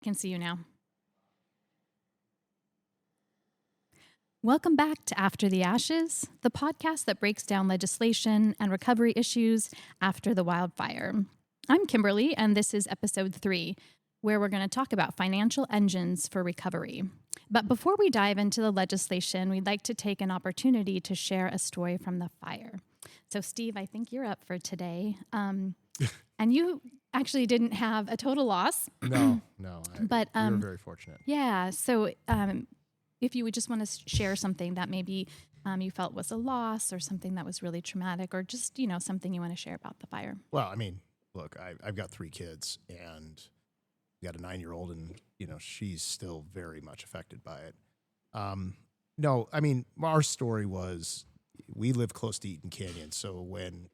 Can see you now. Welcome back to After the Ashes, the podcast that breaks down legislation and recovery issues after the wildfire. I'm Kimberly, and this is episode 3, where we're going to talk about financial engines for recovery. But before we dive into the legislation, we'd like to take an opportunity to share a story from the fire. So, Steve, I think you're up for today. And you actually didn't have a total loss. No. But we were very fortunate. Yeah. So if you would just want to share something that maybe you felt was a loss or something that was really traumatic or just, something you want to share about the fire. Well, I mean, look, I've got 3 kids and we got a 9-year-old and, she's still very much affected by it. No, I mean, our story was we live close to Eaton Canyon. So when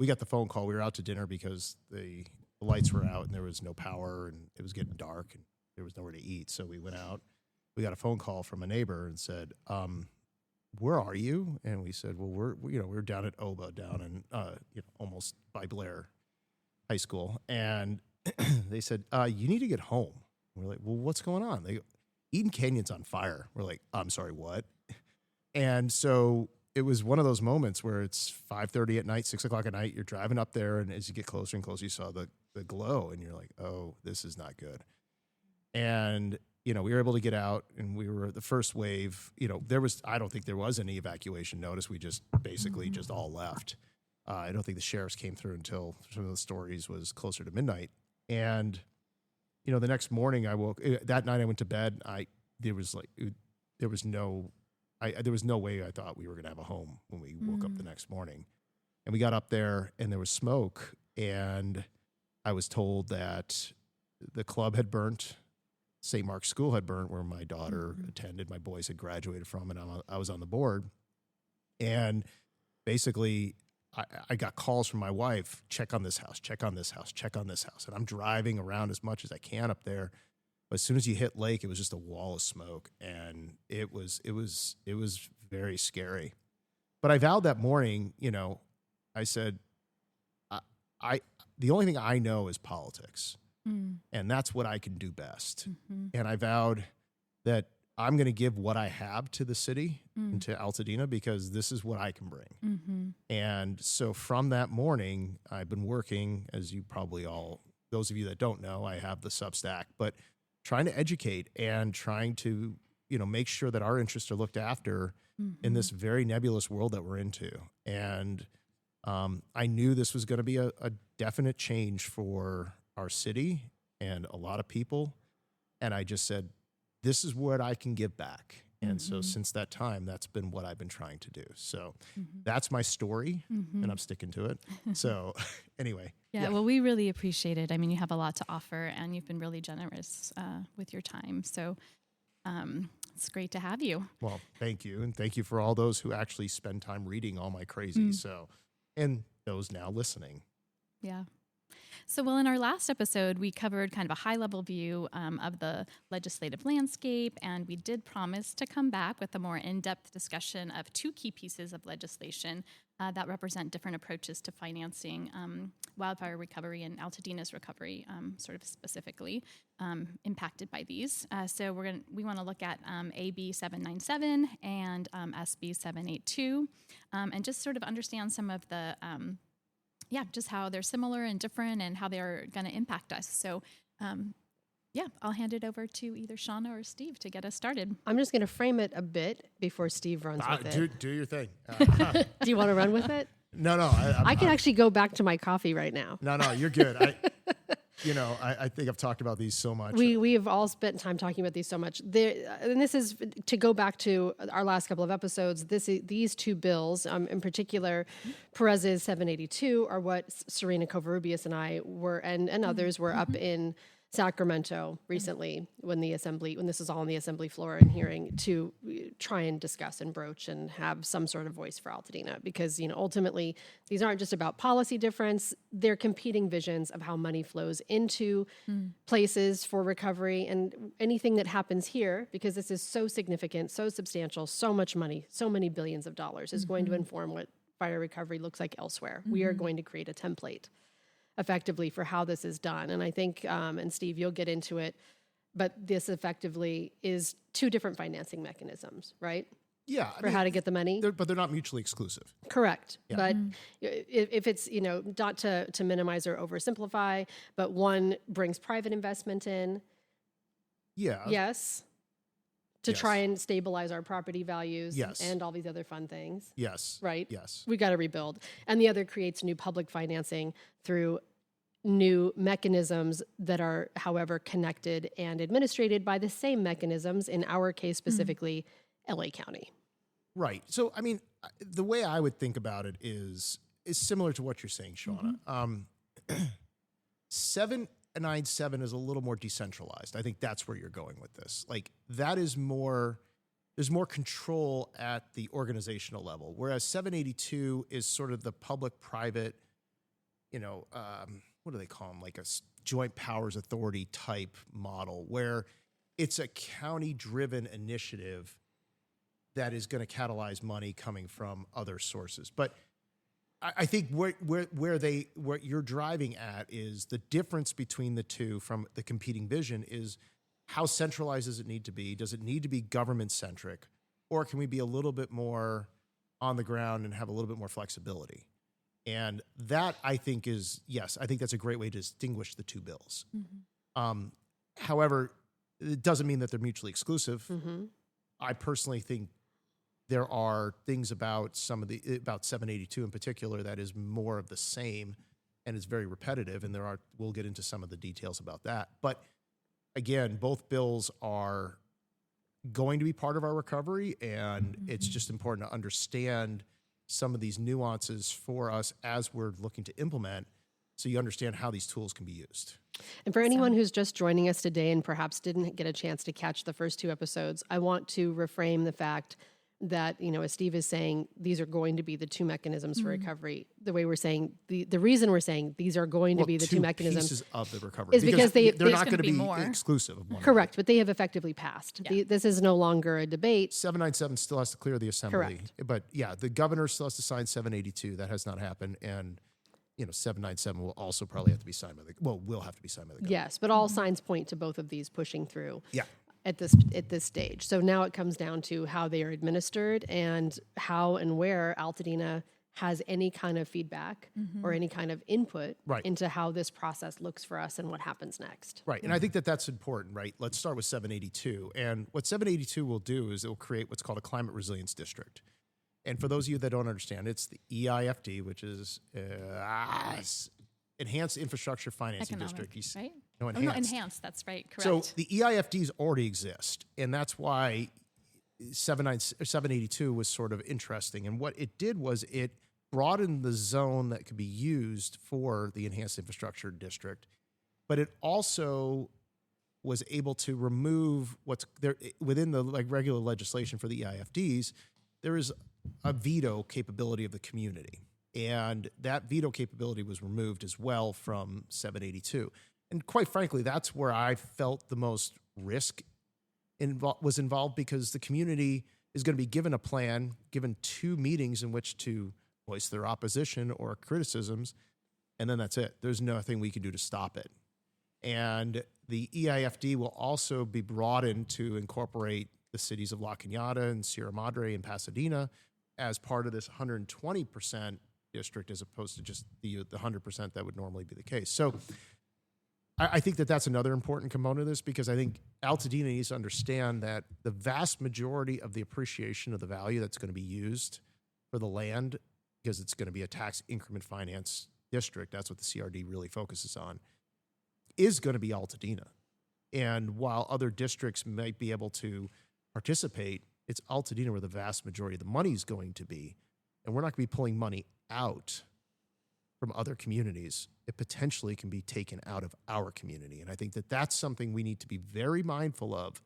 we got the phone call, we were out to dinner because the lights were out and there was no power and it was getting dark and there was nowhere to eat. So we went out. We got a phone call from a neighbor and said, where are you? And we said, well, we're down at Oba down in, almost by Blair High School. And they said, you need to get home. And we're like, well, what's going on? They go, Eaton Canyon's on fire. We're like, I'm sorry, what? And so it was one of those moments where it's 5:30 at night, 6 o'clock at night, you're driving up there. And as you get closer and closer, you saw the glow and you're like, oh, this is not good. And we were able to get out and we were the first wave. I don't think there was any evacuation notice. We just basically just all left. I don't think the sheriffs came through until some of the stories was closer to midnight. And, the next morning that night I went to bed. There was no way I thought we were going to have a home when we woke up the next morning. And we got up there and there was smoke and I was told that the club had burnt. St. Mark's School had burnt where my daughter attended, my boys had graduated from, and I was on the board. And basically, I got calls from my wife, check on this house, check on this house, check on this house. And I'm driving around as much as I can up there. But as soon as you hit lake, it was just a wall of smoke. And it was very scary. But I vowed that morning, I said, the only thing I know is politics. And that's what I can do best. And I vowed that I'm going to give what I have to the city and to Altadena because this is what I can bring. And so from that morning, I've been working, as you probably those of you that don't know, I have the Substack, but trying to educate and trying to, make sure that our interests are looked after in this very nebulous world that we're into. And I knew this was going to be a definite change for our city and a lot of people. And I just said, this is what I can give back. And so since that time, that's been what I've been trying to do. So that's my story and I'm sticking to it. So anyway. Yeah, well, we really appreciate it. I mean, you have a lot to offer and you've been really generous with your time. So it's great to have you. Well, thank you. And thank you for all those who actually spend time reading all my crazy. So, and those now listening. Yeah. So, well, in our last episode, we covered kind of a high-level view of the legislative landscape, and we did promise to come back with a more in-depth discussion of 2 key pieces of legislation that represent different approaches to financing wildfire recovery and Altadena's recovery, sort of specifically impacted by these. So we want to look at AB797 and SB782, and just sort of understand some of the just how they're similar and different and how they're going to impact us. So, I'll hand it over to either Shauna or Steve to get us started. I'm just going to frame it a bit before Steve runs with it. Do your thing. Do you want to run with it? No. I can actually go back to my coffee right now. No, you're good. I think I've talked about these so much. We have all spent time talking about these so much. And this is to go back to our last couple of episodes. These 2 bills, in particular, Perez's 782, are what Serena Covarrubias and I were, and others were up in Sacramento recently when this is all on the assembly floor and hearing to try and discuss and broach and have some sort of voice for Altadena, because ultimately these aren't just about policy difference. They're competing visions of how money flows into places for recovery, and anything that happens here, because this is so significant, so substantial, so much money, so many billions of dollars, is going to inform what fire recovery looks like elsewhere. We are going to create a template effectively for how this is done. And I think, and Steve, you'll get into it, but this effectively is two different financing mechanisms, right? Yeah. For how to get the money. But they're not mutually exclusive. Correct. Yeah. But if it's, not to minimize or oversimplify, but one brings private investment in. Yeah. Yes. To try and stabilize our property values. Yes. And all these other fun things. Yes. Right? Yes. We got to rebuild. And the other creates new public financing through new mechanisms that are, however, connected and administrated by the same mechanisms, in our case specifically, LA County. Right. So, I mean, the way I would think about it is similar to what you're saying, Shauna. 797 is a little more decentralized. I think that's where you're going with this. Like, that is more, there's more control at the organizational level, whereas 782 is sort of the public-private, what do they call them? Like a joint powers authority type model, where it's a county-driven initiative that is going to catalyze money coming from other sources. But I think what you're driving at is the difference between the two from the competing vision is how centralized does it need to be? Does it need to be government-centric? Or can we be a little bit more on the ground and have a little bit more flexibility? And that, I think, I think that's a great way to distinguish the two bills. However, it doesn't mean that they're mutually exclusive. I personally think there are things about about 782 in particular that is more of the same and is very repetitive, and we'll get into some of the details about that. But again, both bills are going to be part of our recovery, and it's just important to understand some of these nuances for us as we're looking to implement, so you understand how these tools can be used. And for anyone who's just joining us today and perhaps didn't get a chance to catch the first two episodes, I want to reframe the fact that, as Steve is saying, these are going to be the two mechanisms for recovery. The way we're saying, the reason we're saying these are going to be the two mechanisms pieces of the recovery is because they're not going to be more. exclusive of one correct, but they have effectively passed. Yeah. This is no longer a debate. 797 still has to clear the assembly. Correct. But yeah, the governor still has to sign 782. That has not happened. And 797 will also probably have to be signed by will have to be signed by the governor. Yes, but all signs point to both of these pushing through. Yeah. At this stage. So now it comes down to how they are administered and how and where Altadena has any kind of feedback or any kind of input into how this process looks for us and what happens next. Right. And I think that that's important, right? Let's start with 782. And what 782 will do is it will create what's called a climate resilience district. And for those of you that don't understand, it's the EIFD, which is Enhanced Infrastructure Financing District. Right? No, enhanced. Enhanced, that's right, correct. So the EIFDs already exist, and that's why 782 was sort of interesting. And what it did was it broadened the zone that could be used for the Enhanced Infrastructure District, but it also was able to remove what's there within the regular legislation for the EIFDs. There is a veto capability of the community. And that veto capability was removed as well from 782. And quite frankly, that's where I felt the most risk was involved, because the community is going to be given a plan, given 2 meetings in which to voice their opposition or criticisms, and then that's it. There's nothing we can do to stop it. And the EIFD will also be broadened to incorporate the cities of La Cañada and Sierra Madre and Pasadena as part of this 120% district, as opposed to just the 100% that would normally be the case. So I think that that's another important component of this, because I think Altadena needs to understand that the vast majority of the appreciation of the value that's going to be used for the land, because it's going to be a tax increment finance district, that's what the CRD really focuses on, is going to be Altadena. And while other districts might be able to participate, it's Altadena where the vast majority of the money is going to be. And we're not going to be pulling money out from other communities. It potentially can be taken out of our community. And I think that that's something we need to be very mindful of.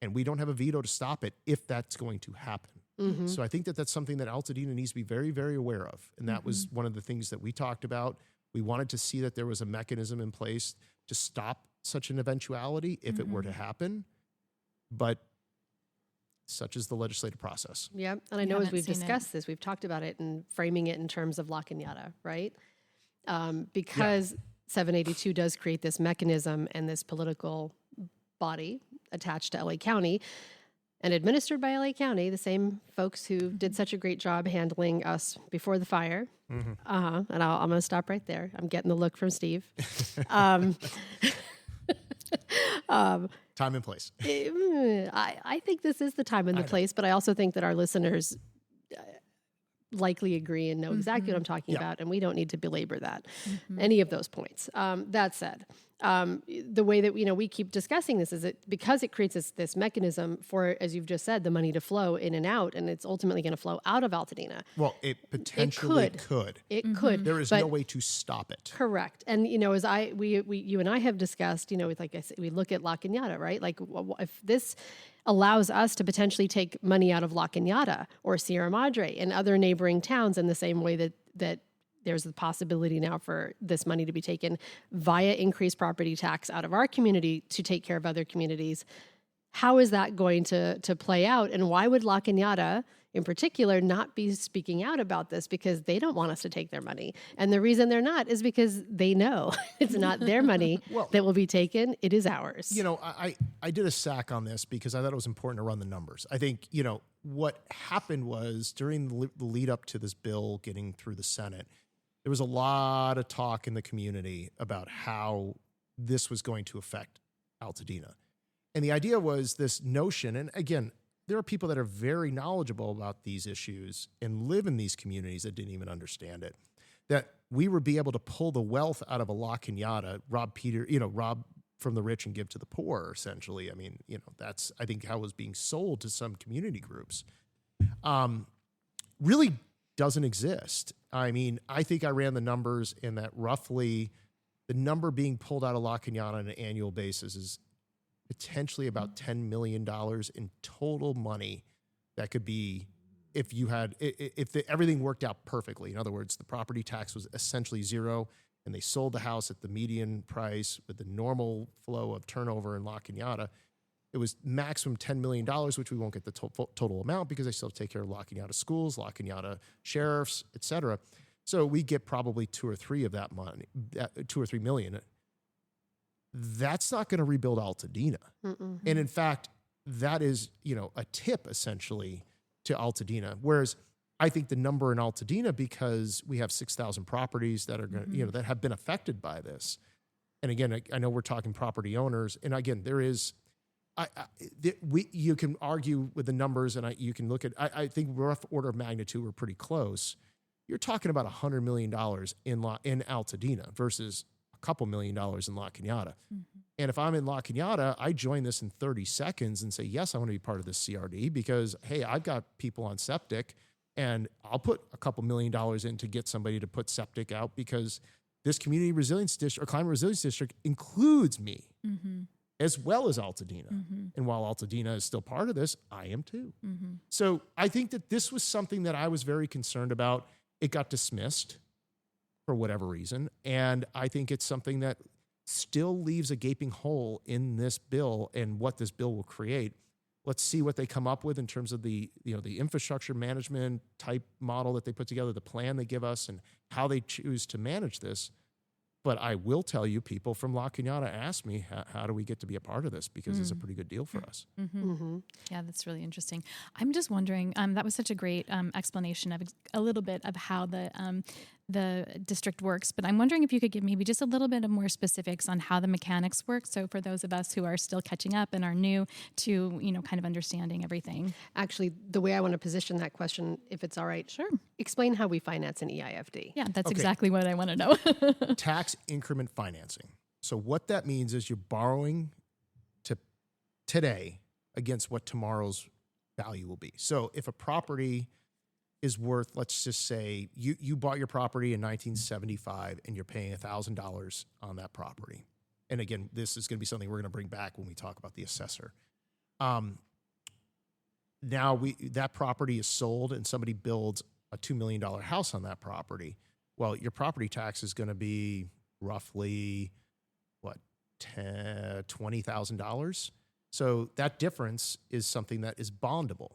And we don't have a veto to stop it if that's going to happen. So I think that that's something that Altadena needs to be very, very aware of. And that was one of the things that we talked about. We wanted to see that there was a mechanism in place to stop such an eventuality if it were to happen. But such is the legislative process. Yeah, and I know as we've discussed this, we've talked about it and framing it in terms of La Cañada, right? Because 782 does create this mechanism and this political body attached to LA County and administered by LA County, the same folks who did such a great job handling us before the fire. And I'm going to stop right there. I'm getting the look from Steve. Time and place. I think this is the time and the place, but I also think that our listeners likely agree and know exactly what I'm talking about, and we don't need to belabor that, any of those points. That said, the way that we keep discussing this is because it creates this mechanism for, as you've just said, the money to flow in and out, and it's ultimately going to flow out of Altadena. Well, it potentially could. It could. There is no way to stop it. Correct. And as you and I have discussed, with, like I said, we look at La Cañada, right? Like if this allows us to potentially take money out of La Cañada or Sierra Madre and other neighboring towns in the same way that there's the possibility now for this money to be taken via increased property tax out of our community to take care of other communities. How is that going to play out? And why would La Cañada in particular not be speaking out about this? Because they don't want us to take their money. And the reason they're not is because they know it's not their money that will be taken. It is ours. I did a SAC on this because I thought it was important to run the numbers. I think, what happened was during the lead up to this bill getting through the Senate, there was a lot of talk in the community about how this was going to affect Altadena. And the idea was this notion, and again, there are people that are very knowledgeable about these issues and live in these communities that didn't even understand it, that we would be able to pull the wealth out of a La Cañada, rob from the rich and give to the poor, essentially. I mean, that's, I think, how it was being sold to some community groups. Really doesn't exist. I mean, I think I ran the numbers in that roughly the number being pulled out of La Cañada on an annual basis is potentially about $10 million in total money that could be if everything worked out perfectly. In other words, the property tax was essentially zero and they sold the house at the median price with the normal flow of turnover in La Cañada. It was maximum $10 million, which we won't get the total amount because they still take care of La Cañada schools, La Cañada sheriffs, et cetera. So we get probably 2 or 3 of that money, 2 or 3 million. That's not going to rebuild Altadena. And in fact, that is, a tip essentially to Altadena. Whereas I think the number in Altadena, because we have 6,000 properties that are going to, that have been affected by this. And again, I know we're talking property owners. And again, there is, you can argue with the numbers and you can look at, I think rough order of magnitude, we're pretty close. You're talking about $100 million in Altadena versus a couple $1 million in La Cañada. And if I'm in La Cañada, I join this in 30 seconds and say, yes, I want to be part of this CRD because, hey, I've got people on septic and I'll put a couple $1 million in to get somebody to put septic out because this community resilience district or climate resilience district includes me as well as Altadena. And while Altadena is still part of this, I am too. So I think that this was something that I was very concerned about. It got dismissed for whatever reason. And I think it's something that still leaves a gaping hole in this bill and what this bill will create. Let's see what they come up with in terms of the infrastructure management type model that they put together, the plan they give us, and how they choose to manage this. But I will tell you, people from La Cañada asked me, how do we get to be a part of this? Because it's a pretty good deal for us. Yeah, that's really interesting. I'm just wondering, that was such a great explanation of a little bit of how the district works, but I'm wondering if you could give maybe just a little bit of more specifics on how the mechanics work. So for those of us who are still catching up and are new to, kind of understanding everything. Actually, the way I want to position that question, if it's all right. Sure. Explain how we finance an EIFD. Yeah, that's exactly what I want to know. Tax increment financing. So what that means is you're borrowing today against what tomorrow's value will be. So if a property is worth, let's just say you bought your property in 1975 and you're paying $1,000 on that property. And again, this is going to be something we're going to bring back when we talk about the assessor. Now that property is sold and somebody builds a $2 million house on that property. Well, your property tax is going to be roughly $20,000. So that difference is something that is bondable.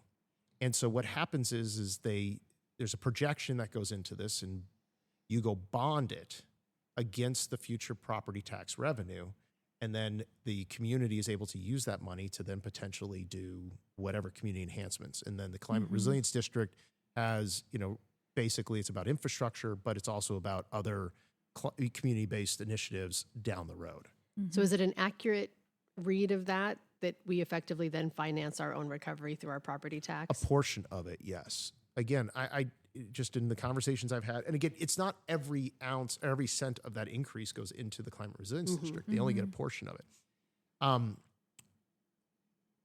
And so what happens is there's a projection that goes into this and you go bond it against the future property tax revenue. And then the community is able to use that money to then potentially do whatever community enhancements. And then the Climate Resilience District has, basically it's about infrastructure, but it's also about other community-based initiatives down the road. So is it an accurate read of that we effectively then finance our own recovery through our property tax? A portion of it, yes. Again, I just in the conversations I've had, and again, it's not every ounce, every cent of that increase goes into the Climate Resilience District. They only get a portion of it.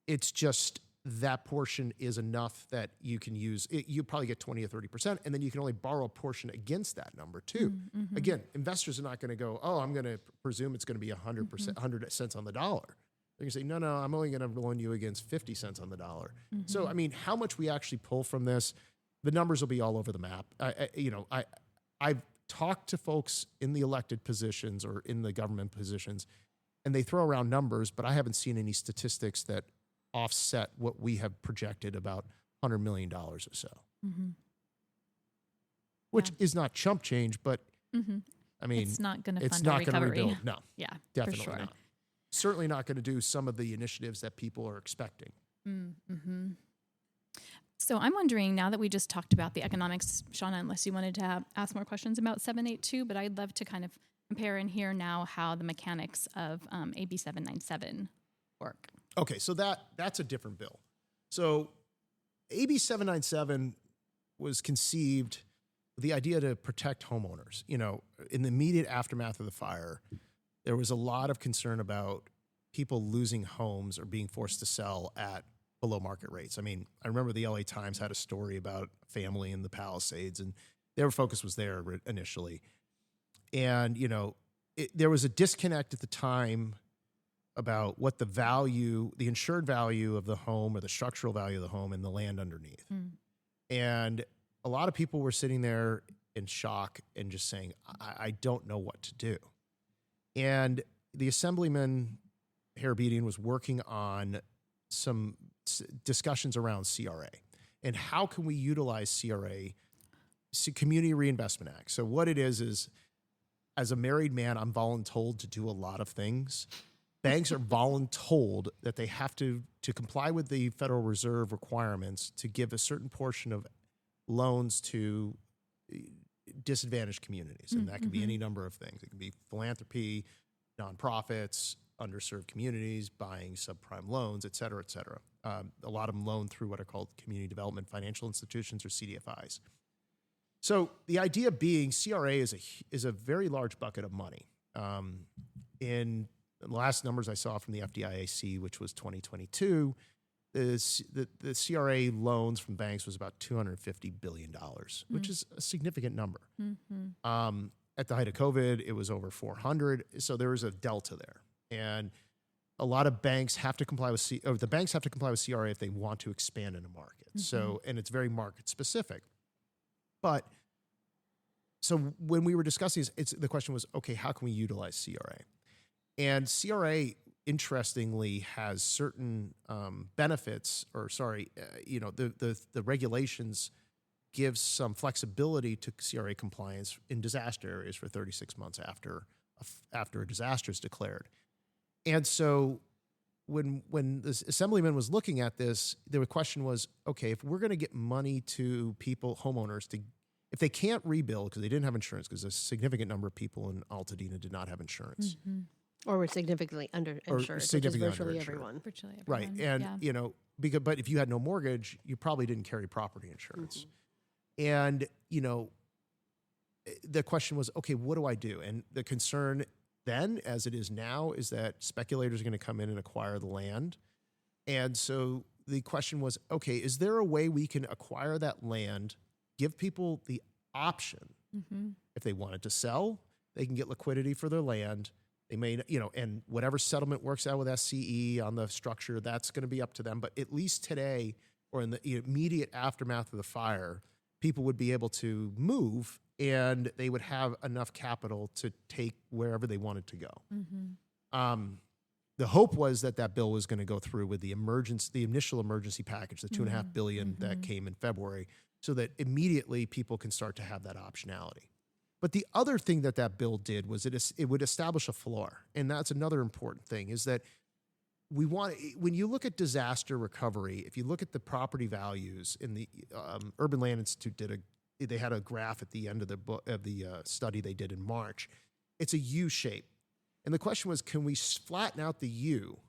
It's just that portion is enough that you can use it. You probably get 20 or 30%, and then you can only borrow a portion against that number too. Again, investors are not going to go, oh, I'm going to presume it's going to be 100%, 100 cents on the dollar. They're going to say, no, I'm only going to loan you against 50 cents on the dollar. So, I mean, how much we actually pull from this, the numbers will be all over the map. I've talked to folks in the elected positions or in the government positions, and they throw around numbers, but I haven't seen any statistics that offset what we have projected about $100 million or so, which is not chump change, but I mean, it's not going to it's fund not a going to recovery. rebuild. No, Yeah, definitely for sure. not. Certainly not going to do some of the initiatives that people are expecting. So I'm wondering, now that we just talked about the economics, Shauna, unless you wanted to ask more questions about 782, but I'd love to kind of compare and hear now how the mechanics of AB797 work. Okay, so that's a different bill. So AB797 was conceived with the idea to protect homeowners. In the immediate aftermath of the fire, there was a lot of concern about people losing homes or being forced to sell at below market rates. I mean, I remember the LA Times had a story about a family in the Palisades, and their focus was there initially. And, there was a disconnect at the time about what the insured value of the home or the structural value of the home and the land underneath. And a lot of people were sitting there in shock and just saying, I don't know what to do. And the Assemblyman Harabedian was working on some discussions around CRA and how can we utilize CRA, Community Reinvestment Act. So what it is as a married man, I'm voluntold to do a lot of things. Banks are voluntold that they have to comply with the Federal Reserve requirements to give a certain portion of loans to disadvantaged communities. And that can be any number of things. It can be philanthropy, nonprofits, underserved communities, buying subprime loans, et cetera, et cetera. A lot of them loan through what are called community development financial institutions or CDFIs. So the idea being CRA is a very large bucket of money. In the last numbers I saw from the FDIC, which was 2022, the CRA loans from banks was about $250 billion, which is a significant number. At the height of COVID, it was over 400. So there was a delta there. And a lot of banks have to comply with the banks have to comply with CRA if they want to expand in a market. So, and it's very market specific. But so when we were discussing this, the question was, okay, how can we utilize CRA? And CRA, interestingly, has certain benefits, the regulations give some flexibility to CRA compliance in disaster areas for 36 months after a disaster is declared. And so when the Assemblyman was looking at this, the question was, okay, if we're going to get money to homeowners, if they can't rebuild because they didn't have insurance, because a significant number of people in Altadena did not have insurance. Or were significantly underinsured, which is virtually everyone. Right. And, but if you had no mortgage, you probably didn't carry property insurance. And, the question was, okay, what do I do? And the concern then, as it is now, is that speculators are going to come in and acquire the land. And so the question was, okay, is there a way we can acquire that land, give people the option, if they wanted to sell, they can get liquidity for their land. They may, and whatever settlement works out with SCE on the structure, that's going to be up to them. But at least today, or in the immediate aftermath of the fire, people would be able to move and they would have enough capital to take wherever they wanted to go. The hope was that bill was going to go through with the initial emergency package, the $2.5 billion that came in February, so that immediately people can start to have that optionality. But the other thing that bill did was it would establish a floor. And that's another important thing, is that when you look at disaster recovery, if you look at the property values in the Urban Land Institute they had a graph at the end of the study they did in March. It's a U shape. And the question was, can we flatten out the U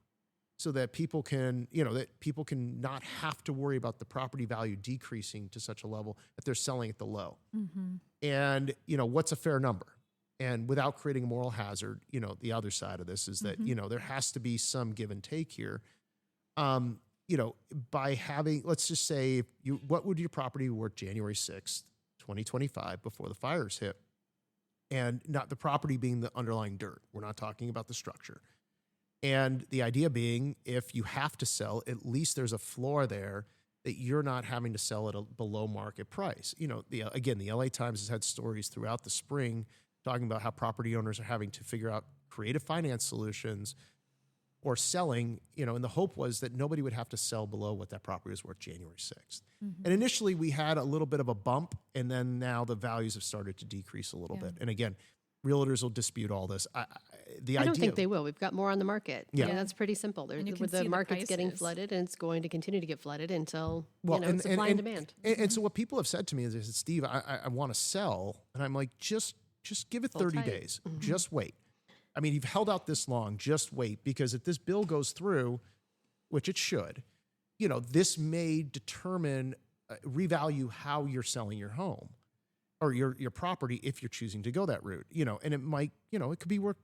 so that people can not have to worry about the property value decreasing to such a level that they're selling at the low? Mm-hmm. And, what's a fair number? And without creating a moral hazard, the other side of this is that, there has to be some give and take here. By having, let's just say, what would your property be worth January 6th, 2025, before the fires hit? And not the property being the underlying dirt. We're not talking about the structure. And the idea being, if you have to sell, at least there's a floor there that you're not having to sell at a below market price. The LA Times has had stories throughout the spring talking about how property owners are having to figure out creative finance solutions or selling, and the hope was that nobody would have to sell below what that property was worth January 6th. Mm-hmm. And initially we had a little bit of a bump, and then now the values have started to decrease a little bit. And again, realtors will dispute all this. I don't think they will. We've got more on the market. Yeah. That's pretty simple. The market's getting flooded, and it's going to continue to get flooded until supply and demand. And so what people have said to me is, they said, Steve, I want to sell. And I'm like, just give it 30 days. Mm-hmm. Just wait. I mean, you've held out this long. Just wait, because if this bill goes through, which it should, this may determine, revalue how you're selling your home or your property if you're choosing to go that route. And it might, it could be worth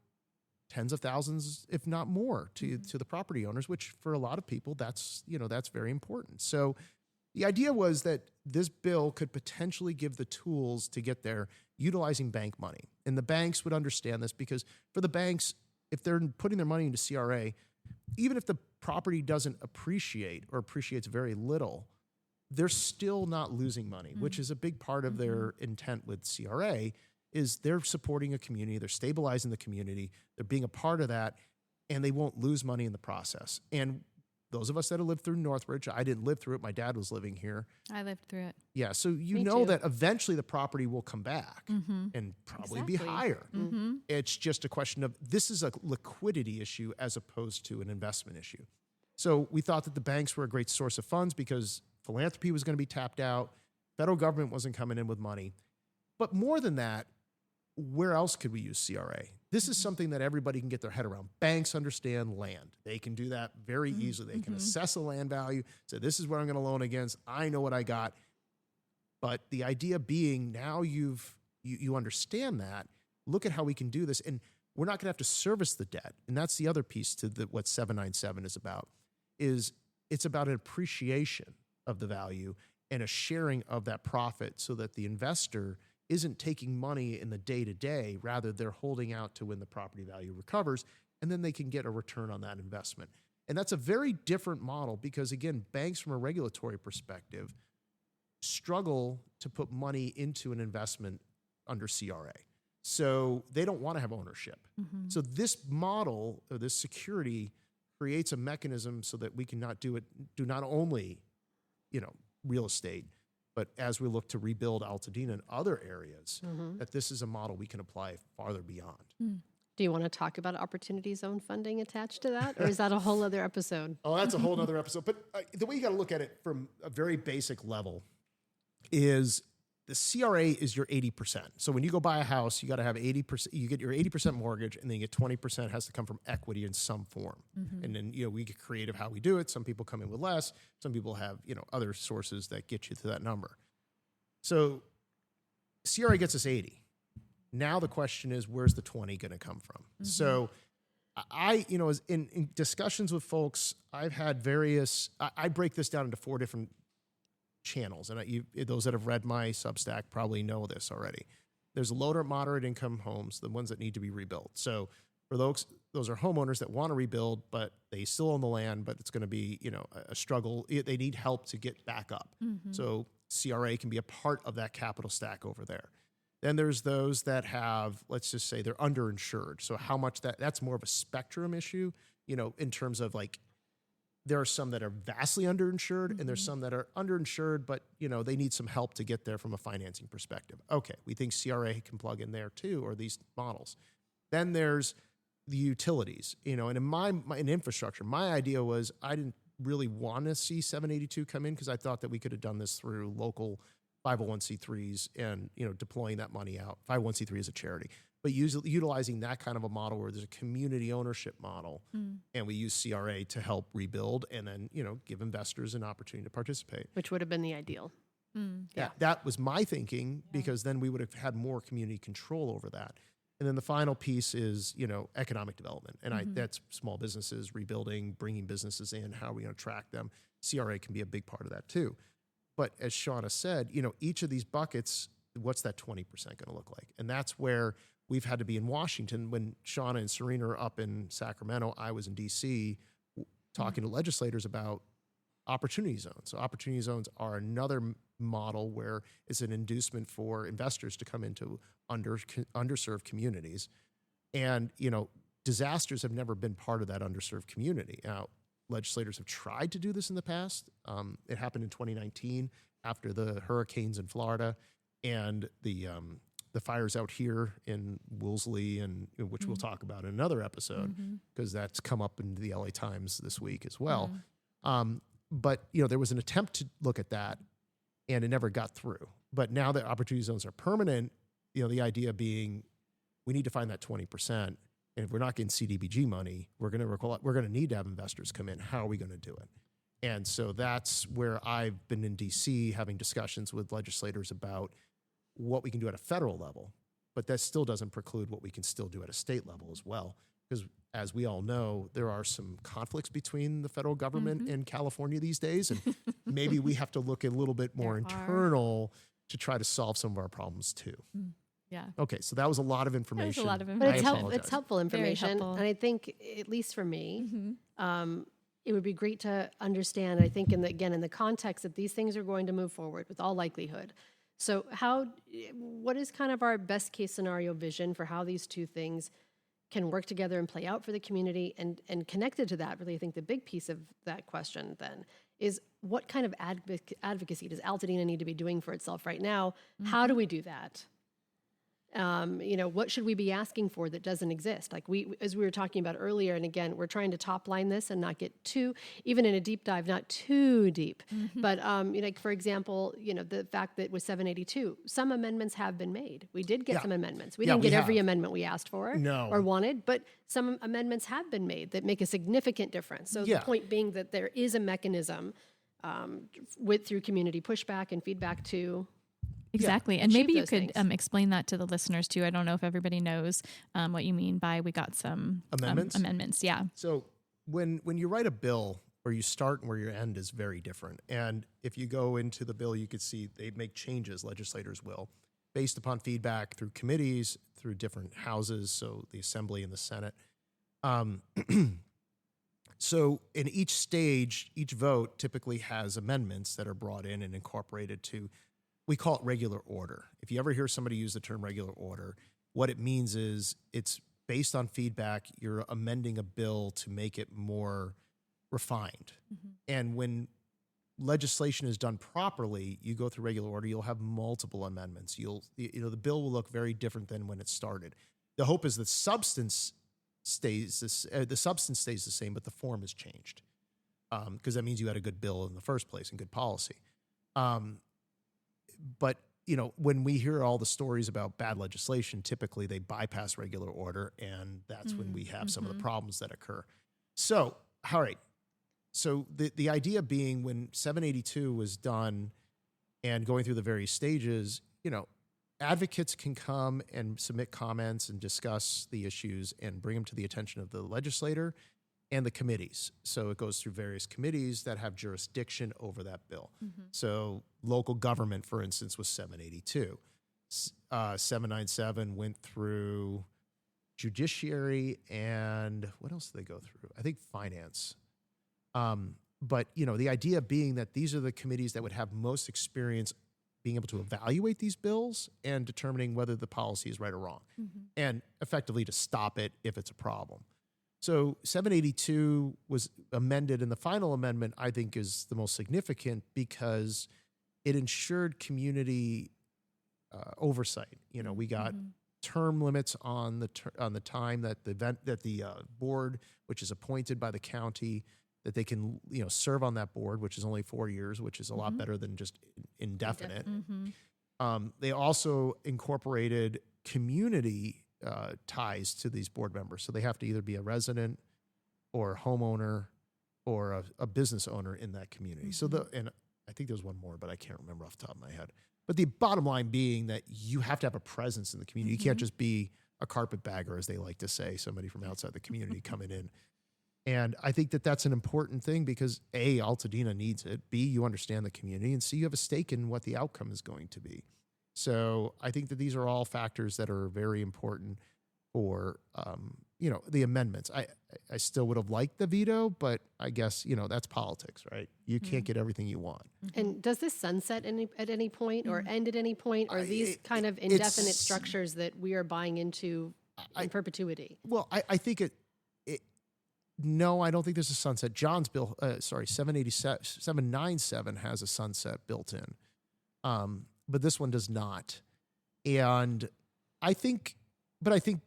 tens of thousands, if not more, to the property owners, which for a lot of people, that's very important. So the idea was that this bill could potentially give the tools to get there utilizing bank money. And the banks would understand this, because for the banks, if they're putting their money into CRA, even if the property doesn't appreciate or appreciates very little, they're still not losing money, which is a big part of their intent with CRA, is they're supporting a community, they're stabilizing the community, they're being a part of that, and they won't lose money in the process. And those of us that have lived through Northridge, I didn't live through it. My dad was living here. I lived through it. Yeah, so Me know too. that eventually the property will come back and probably be higher. Mm-hmm. It's just a question of, this is a liquidity issue as opposed to an investment issue. So we thought that the banks were a great source of funds because philanthropy was going to be tapped out. Federal government wasn't coming in with money. But more than that, where else could we use CRA? This is something that everybody can get their head around. Banks understand land. They can do that very easily. They can assess the land value, say, this is what I'm going to loan against. I know what I got. But the idea being, now you understand that. Look at how we can do this. And we're not going to have to service the debt. And that's the other piece to what 797 is about, is it's about an appreciation of the value and a sharing of that profit so that the investor isn't taking money in the day-to-day, rather they're holding out to when the property value recovers, and then they can get a return on that investment. And that's a very different model because, again, banks from a regulatory perspective struggle to put money into an investment under CRA. So they don't want to have ownership. So this model, or this security, creates a mechanism so that we can do not only, real estate, but as we look to rebuild Altadena and other areas, that this is a model we can apply farther beyond. Do you want to talk about opportunity zone funding attached to that? Or is that a whole other episode? Oh, that's a whole other episode. But the way you got to look at it from a very basic level is the CRA is your 80%. So when you go buy a house, you got to have 80%, you get your 80% mortgage, and then you get 20% has to come from equity in some form. And then, we get creative how we do it. Some people come in with less. Some people have, other sources that get you to that number. So CRA gets us 80. Now the question is, where's the 20 going to come from? So in discussions with folks, I've had I break this down into 4 different channels. And those that have read my Substack probably know this already. There's low to moderate income homes, the ones that need to be rebuilt. So for those are homeowners that want to rebuild, but they still own the land, but it's going to be, a struggle. They need help to get back up. So CRA can be a part of that capital stack over there. Then there's those that have, let's just say, they're underinsured. So how much that's more of a spectrum issue, in terms of like, there are some that are vastly underinsured, and there's some that are underinsured, but they need some help to get there from a financing perspective. Okay, we think CRA can plug in there too, or these models. Then there's the utilities, and in infrastructure, my idea was I didn't really want to see 782 come in because I thought that we could have done this through local 501c3s and deploying that money out. 501c3 is a charity, but utilizing that kind of a model where there's a community ownership model, and we use CRA to help rebuild, and then give investors an opportunity to participate, which would have been the ideal. Yeah, that was my thinking, because then we would have had more community control over that. And then the final piece is, economic development. And that's small businesses, rebuilding, bringing businesses in, how are we going to attract them? CRA can be a big part of that too. But as Shauna said, each of these buckets, what's that 20% going to look like? And that's where we've had to be in Washington. When Shauna and Serena are up in Sacramento, I was in DC talking to legislators about opportunity zones. So opportunity zones are another model where it's an inducement for investors to come into underserved communities. And, disasters have never been part of that underserved community. Now, legislators have tried to do this in the past. It happened in 2019 after the hurricanes in Florida and the fires out here in Woolsey, and which we'll talk about in another episode, because that's come up in the LA Times this week as well. But there was an attempt to look at that, and it never got through. But now that opportunity zones are permanent, the idea being we need to find that 20%. And if we're not getting CDBG money, we're going to need to have investors come in. How are we going to do it? And so that's where I've been in DC having discussions with legislators about what we can do at a federal level. But that still doesn't preclude what we can still do at a state level as well. Because as we all know, there are some conflicts between the federal government and California these days. And maybe we have to look a little bit more internal to try to solve some of our problems too. Yeah. Okay, so that was a lot of information. That was a lot of But information. it's helpful information. helpful. And I think, at least for me, it would be great to understand, I think, in the context that these things are going to move forward with all likelihood. So what is kind of our best case scenario vision for how these two things can work together and play out for the community? And connected to that, really, I think the big piece of that question then is, what kind of advocacy does Altadena need to be doing for itself right now? How do we do that? What should we be asking for that doesn't exist? Like as we were talking about earlier, and again, we're trying to top line this and not get even in a deep dive, not too deep. But, for example, the fact that with 782, some amendments have been made. We did get some amendments. We didn't get every amendment we asked for or wanted, but some amendments have been made that make a significant difference. So the point being that there is a mechanism through community pushback and feedback to Exactly. And maybe you could things. Explain that to the listeners too. I don't know if everybody knows what you mean by we got some amendments. Yeah. So when you write a bill, where you start and where you end is very different. And if you go into the bill, you could see they make changes, legislators will, based upon feedback through committees, through different houses, so the Assembly and the Senate. So in each stage, each vote typically has amendments that are brought in and incorporated to, we call it regular order. If you ever hear somebody use the term regular order, what it means is it's based on feedback. You're amending a bill to make it more refined. And when legislation is done properly, you go through regular order, you'll have multiple amendments. The bill will look very different than when it started. The hope is the substance stays the same, but the form has changed, because that means you had a good bill in the first place and good policy. But, when we hear all the stories about bad legislation, typically they bypass regular order, and that's when we have some of the problems that occur. So, all right. So the idea being, when 782 was done and going through the various stages, advocates can come and submit comments and discuss the issues and bring them to the attention of the legislator and the committees. So it goes through various committees that have jurisdiction over that bill. So local government, for instance, was 782. 797 went through judiciary, and what else did they go through? I think finance. But, the idea being that these are the committees that would have most experience being able to evaluate these bills and determining whether the policy is right or wrong, and effectively to stop it if it's a problem. So 782 was amended, and the final amendment, I think, is the most significant because it ensured community oversight. You know, we got term limits on the time that the board, which is appointed by the county, that they can serve on that board, which is only 4 years, which is a lot better than just indefinite. They also incorporated community ties to these board members, so they have to either be a resident or a homeowner or a business owner in that community. So and I think there's one more, but I can't remember off the top of my head. But the bottom line being that you have to have a presence in the community. You can't just be a carpetbagger, as they like to say, somebody from outside the community coming in. And I think that that's an important thing because A, Altadena needs it. B, you understand the community. And C, you have a stake in what the outcome is going to be. So I think that these are all factors that are very important for, the amendments. I still would have liked the veto, but I guess, that's politics, right? You can't get everything you want. And does this sunset at any point or end at any point? Or these kind of indefinite structures that we are buying into in perpetuity? Well, I think no, I don't think there's a sunset. John's bill, 797 has a sunset built in. But this one does not. And I think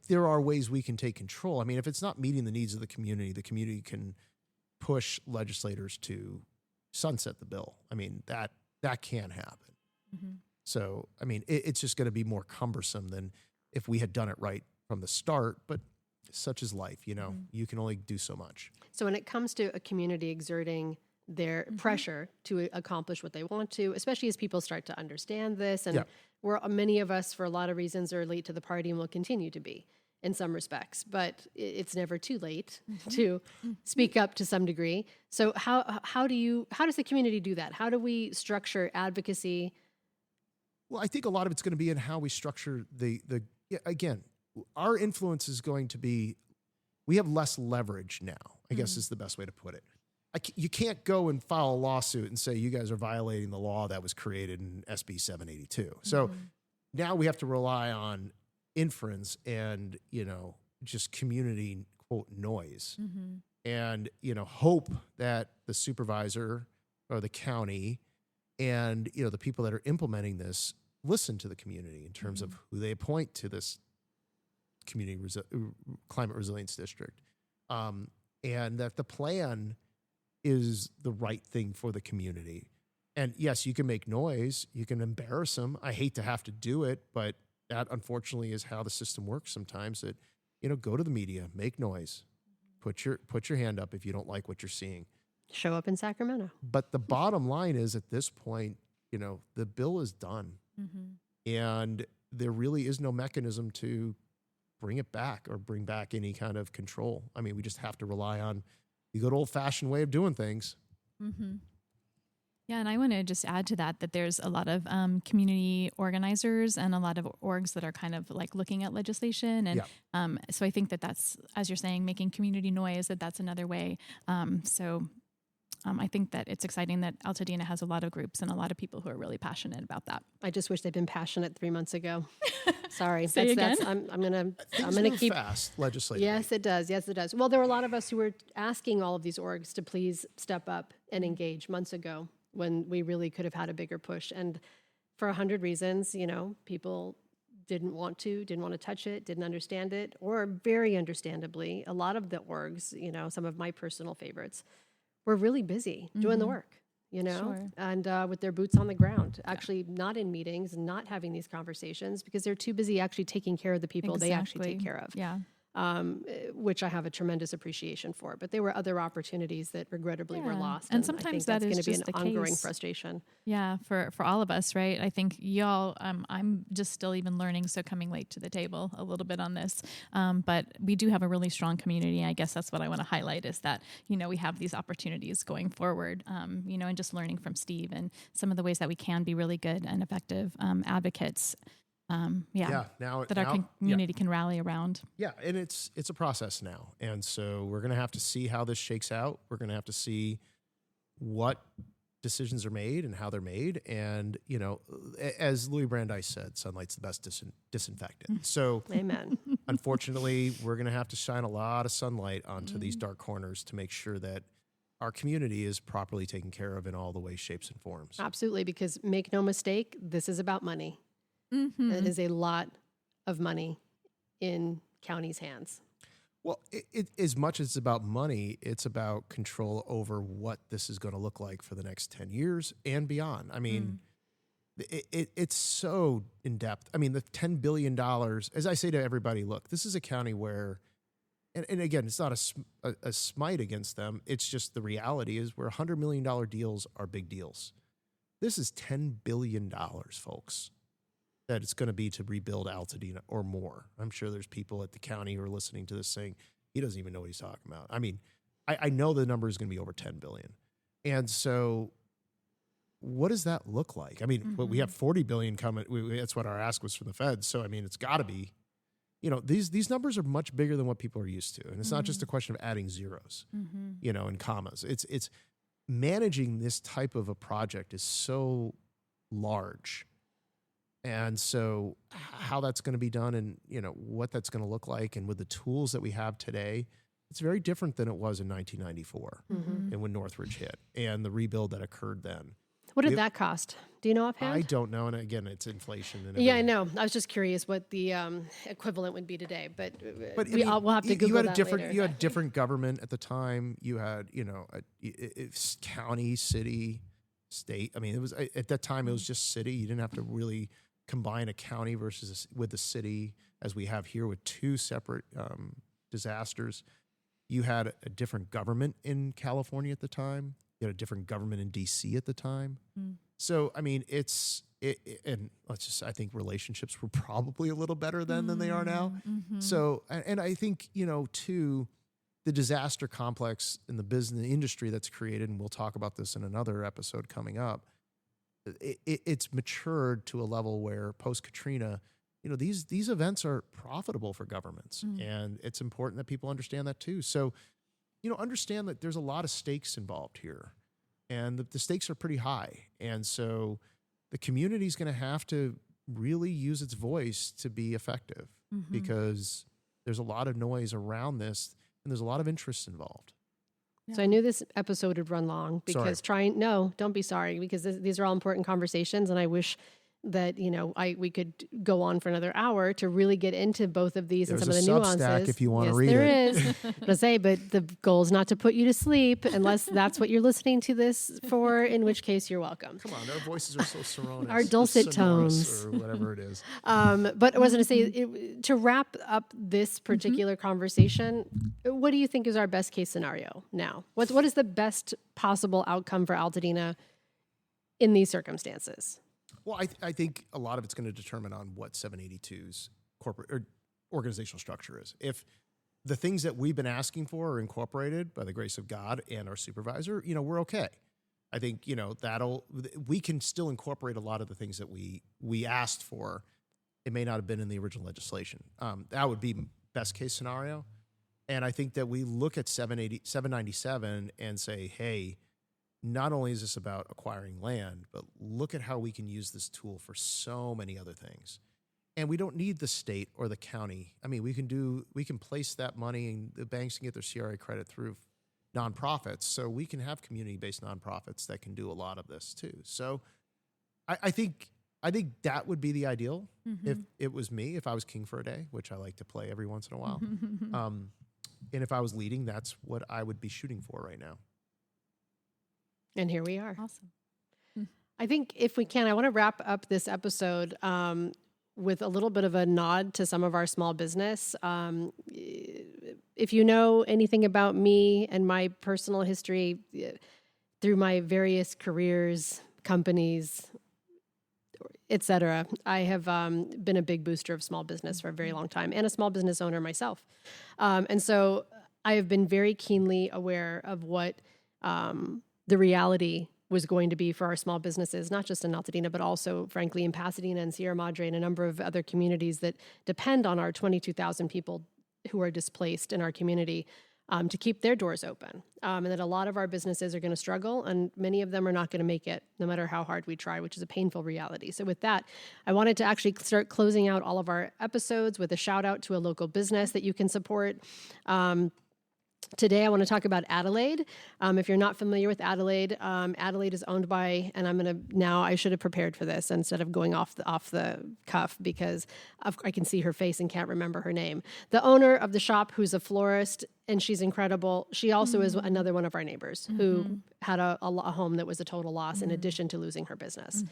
there are ways we can take control. I mean, if it's not meeting the needs of the community can push legislators to sunset the bill. I mean, that can happen. So, I mean, it's just going to be more cumbersome than if we had done it right from the start, but such is life, you can only do so much. So when it comes to a community exerting their pressure to accomplish what they want to, especially as people start to understand this. And many of us, for a lot of reasons, are late to the party and will continue to be in some respects, but it's never too late to speak up to some degree. So how does the community do that? How do we structure advocacy? Well, I think a lot of it's going to be in how we structure again, our influence is going to be, we have less leverage now, I guess is the best way to put it. You can't go and file a lawsuit and say you guys are violating the law that was created in SB782. So now we have to rely on inference and, just community, quote, noise. And, hope that the supervisor or the county and, the people that are implementing this listen to the community in terms of who they appoint to this community climate resilience district. And that the plan is the right thing for the community. And yes, you can make noise, you can embarrass them. I hate to have to do it, but that unfortunately is how the system works sometimes. That, go to the media, make noise, put your hand up if you don't like what you're seeing. Show up in Sacramento. But the bottom line is at this point, the bill is done. And there really is no mechanism to bring it back or bring back any kind of control. I mean, we just have to rely on the good old-fashioned way of doing things. Yeah, and I want to just add to that there's a lot of community organizers and a lot of orgs that are kind of like looking at legislation. And so I think that's, as you're saying, making community noise, that's another way. I think that it's exciting that Altadena has a lot of groups and a lot of people who are really passionate about that. I just wish they'd been passionate 3 months ago. Sorry. Say again? I'm gonna keep fast legislatively. Yes, it does. Yes, it does. Well, there were a lot of us who were asking all of these orgs to please step up and engage months ago when we really could have had a bigger push. And for 100 reasons, people didn't want to touch it, didn't understand it, or very understandably, a lot of the orgs, some of my personal favorites, were really busy doing the work, and with their boots on the ground, actually not in meetings, not having these conversations because they're too busy actually taking care of the people they actually take care of. Yeah. Which I have a tremendous appreciation for. But there were other opportunities that regrettably were lost. And sometimes I think that is that's going just to be an ongoing frustration. Yeah, for all of us, right? I think y'all, I'm just still even learning, so coming late to the table a little bit on this. But we do have a really strong community. I guess that's what I want to highlight is that, we have these opportunities going forward, and just learning from Steve and some of the ways that we can be really good and effective advocates. Now that our community can rally around. Yeah, and it's a process now. And so we're going to have to see how this shakes out. We're going to have to see what decisions are made and how they're made. And, as Louis Brandeis said, sunlight's the best disinfectant. So Amen. unfortunately, we're going to have to shine a lot of sunlight onto these dark corners to make sure that our community is properly taken care of in all the ways, shapes, and forms. Absolutely, because make no mistake, this is about money. It is a lot of money in county's hands. Well, as much as it's about money, it's about control over what this is going to look like for the next 10 years and beyond. I mean, it's so in depth. I mean, the $10 billion, as I say to everybody, look, this is a county where, and again, it's not a smite against them. It's just the reality is where $100 million deals are big deals. This is $10 billion, folks, that it's going to be to rebuild Altadena or more. I'm sure there's people at the county who are listening to this saying, he doesn't even know what he's talking about. I mean, I know the number is going to be over 10 billion. And so what does that look like? I mean, we have 40 billion coming. That's what our ask was from the feds. So, I mean, it's got to be, these numbers are much bigger than what people are used to. And it's not just a question of adding zeros, and commas. It's managing this type of a project is so large. And so how that's going to be done and, what that's going to look like and with the tools that we have today, it's very different than it was in 1994 and when Northridge hit and the rebuild that occurred then. What did that cost? Do you know offhand? I don't know. And again, it's inflation. And yeah, I know. I was just curious what the equivalent would be today, but we'll have to Google that later. You had different government at the time. You had, county, city, state. I mean, it was at that time, it was just city. You didn't have to really combine a county with a city as we have here with two separate disasters. You had a different government in California at the time. You had a different government in DC at the time. So, I mean, and I think relationships were probably a little better then than they are now. So, and I think, too, the disaster complex in the business industry that's created, and we'll talk about this in another episode coming up, it's matured to a level where post-Katrina, these events are profitable for governments. And it's important that people understand that too. So, understand that there's a lot of stakes involved here. And the stakes are pretty high. And so the community is going to have to really use its voice to be effective because there's a lot of noise around this and there's a lot of interest involved. So I knew this episode would run long because don't be sorry, because these are all important conversations, and I wish that, we could go on for another hour to really get into both of these and some of the nuances. There's a Substack if you want to read there it. is. But the goal is not to put you to sleep unless that's what you're listening to this for, in which case you're welcome. Come on, our voices are so sonorous. Our dulcet tones. Or whatever it is. But I was going to say, to wrap up this particular conversation, what do you think is our best case scenario now? What is the best possible outcome for Altadena in these circumstances? Well, I think a lot of it's going to determine on what 782's corporate or organizational structure is. If the things that we've been asking for are incorporated by the grace of God and our supervisor, we're okay. I think, we can still incorporate a lot of the things that we asked for. It may not have been in the original legislation. That would be best case scenario. And I think that we look at 797 and say, hey, not only is this about acquiring land, but look at how we can use this tool for so many other things. And we don't need the state or the county. I mean, we can place that money and the banks can get their CRA credit through nonprofits. So we can have community-based nonprofits that can do a lot of this too. So I think that would be the ideal if it was me, if I was king for a day, which I like to play every once in a while. And if I was leading, that's what I would be shooting for right now. And here we are. Awesome. I think if we can, I want to wrap up this episode with a little bit of a nod to some of our small business. If you know anything about me and my personal history through my various careers, companies, etc., I have been a big booster of small business for a very long time and a small business owner myself. And so I have been very keenly aware of what the reality was going to be for our small businesses, not just in Altadena, but also, frankly, in Pasadena and Sierra Madre and a number of other communities that depend on our 22,000 people who are displaced in our community. to keep their doors open. And that a lot of our businesses are going to struggle, and many of them are not going to make it, no matter how hard we try, which is a painful reality. So with that, I wanted to actually start closing out all of our episodes with a shout out to a local business that you can support. Today, I want to talk about Adelaide. If you're not familiar with Adelaide, Adelaide is owned by, and I should have prepared for this instead of going off the cuff because I can see her face and can't remember her name. The owner of the shop, who's a florist, and she's incredible. She also is another one of our neighbors who had a home that was a total loss in addition to losing her business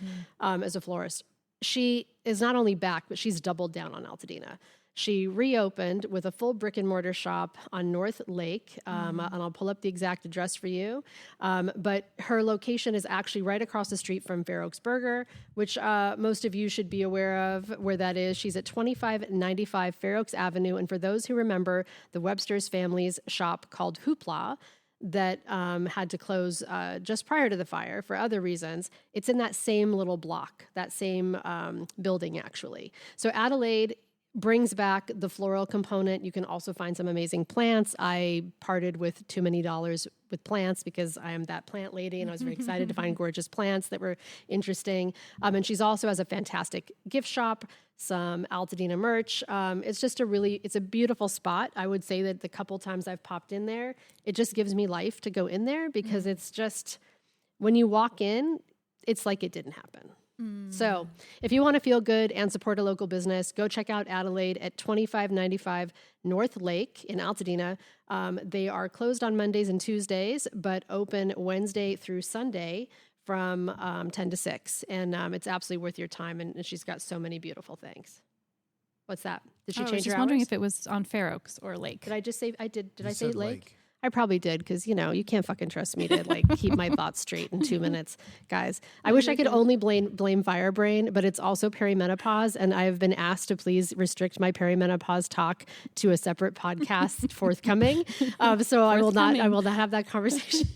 as a florist. She is not only back, but she's doubled down on Altadena. She reopened with a full brick and mortar shop on North Lake, and I'll pull up the exact address for you. But her location is actually right across the street from Fair Oaks Burger, which most of you should be aware of where that is. She's at 2595 Fair Oaks Avenue. And for those who remember the Webster's family's shop called Hoopla, that had to close just prior to the fire for other reasons, it's in that same little block, that same building, actually. So Adelaide brings back the floral component. You can also find some amazing plants. I parted with too many dollars with plants because I am that plant lady, and I was very excited to find gorgeous plants that were interesting. And she's also has a fantastic gift shop, some Altadena merch. It's a beautiful spot. I would say that the couple times I've popped in there, it just gives me life to go in there because it's just, when you walk in, it's like it didn't happen. So if you want to feel good and support a local business, go check out Adelaide at 2595 North Lake in Altadena. They are closed on Mondays and Tuesdays, but open Wednesday through Sunday from 10 to 6. And it's absolutely worth your time. And she's got so many beautiful things. What's that? Did she change her hours? I was just wondering if it was on Fair Oaks or Lake. Did I just say, did I say Lake? I probably did because, you can't fucking trust me to keep my thoughts straight in 2 minutes, guys. I wish I could only blame Firebrain, but it's also perimenopause, and I have been asked to please restrict my perimenopause talk to a separate podcast forthcoming. So I will not have that conversation.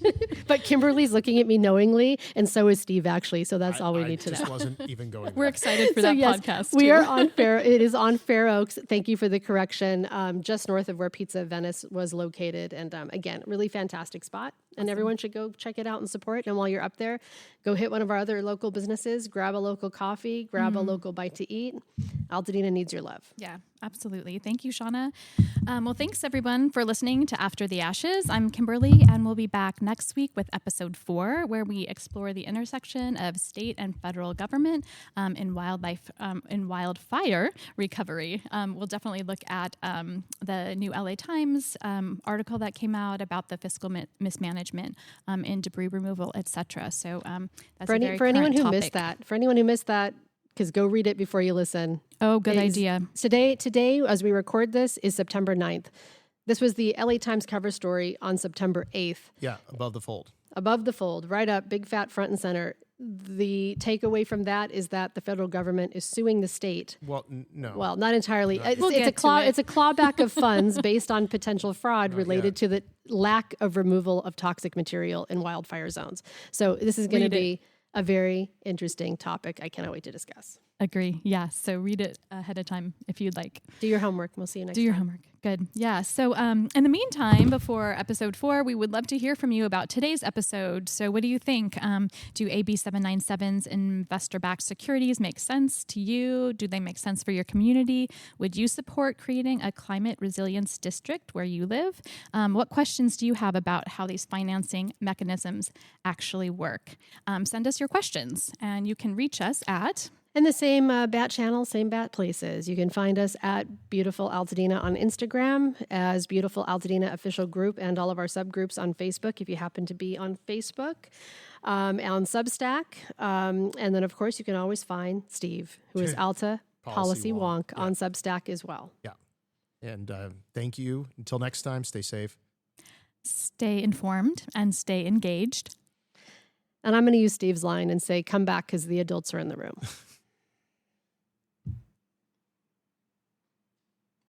But Kimberly's looking at me knowingly, and so is Steve actually. So that's all we need to know. I just wasn't even going. We're excited for that podcast. We are on it is on Fair Oaks. Thank you for the correction. Just north of where Pizza Venice was located, and again, really fantastic spot. And everyone should go check it out and support. And while you're up there, go hit one of our other local businesses, grab a local coffee, grab a local bite to eat. Altadena needs your love. Yeah, absolutely. Thank you, Shauna. Well, thanks everyone for listening to After the Ashes. I'm Kimberly, and we'll be back next week with episode 4, where we explore the intersection of state and federal government in wildfire recovery. We'll definitely look at the new LA Times article that came out about the fiscal mismanagement in debris removal, etc. So that's for anyone who missed that, because go read it before you listen. Oh, good idea. Today, as we record this, is September 9th. This was the LA Times cover story on September 8th. Yeah, above the fold. Above the fold, right up, big fat front and center. The takeaway from that is that the federal government is suing the state. Well, no. Well, not entirely. It's a clawback of funds based on potential fraud related to the lack of removal of toxic material in wildfire zones. So this is going to be a very interesting topic. I cannot wait to discuss. Agree. Yeah. So read it ahead of time if you'd like. Do your homework. We'll see you next time. Do your homework. Good. Yeah. So in the meantime, before episode 4, we would love to hear from you about today's episode. So what do you think? Do AB797's investor-backed securities make sense to you? Do they make sense for your community? Would you support creating a climate resilience district where you live? What questions do you have about how these financing mechanisms actually work? Send us your questions, and you can reach us at... And the same bat channel, same bat places. You can find us at Beautiful Altadena on Instagram, as Beautiful Altadena Official Group, and all of our subgroups on Facebook, if you happen to be on Facebook, on Substack. And then, of course, you can always find Steve, who is Alta Policy Wonk on Substack as well. Yeah. And thank you. Until next time, stay safe. Stay informed and stay engaged. And I'm going to use Steve's line and say, come back because the adults are in the room.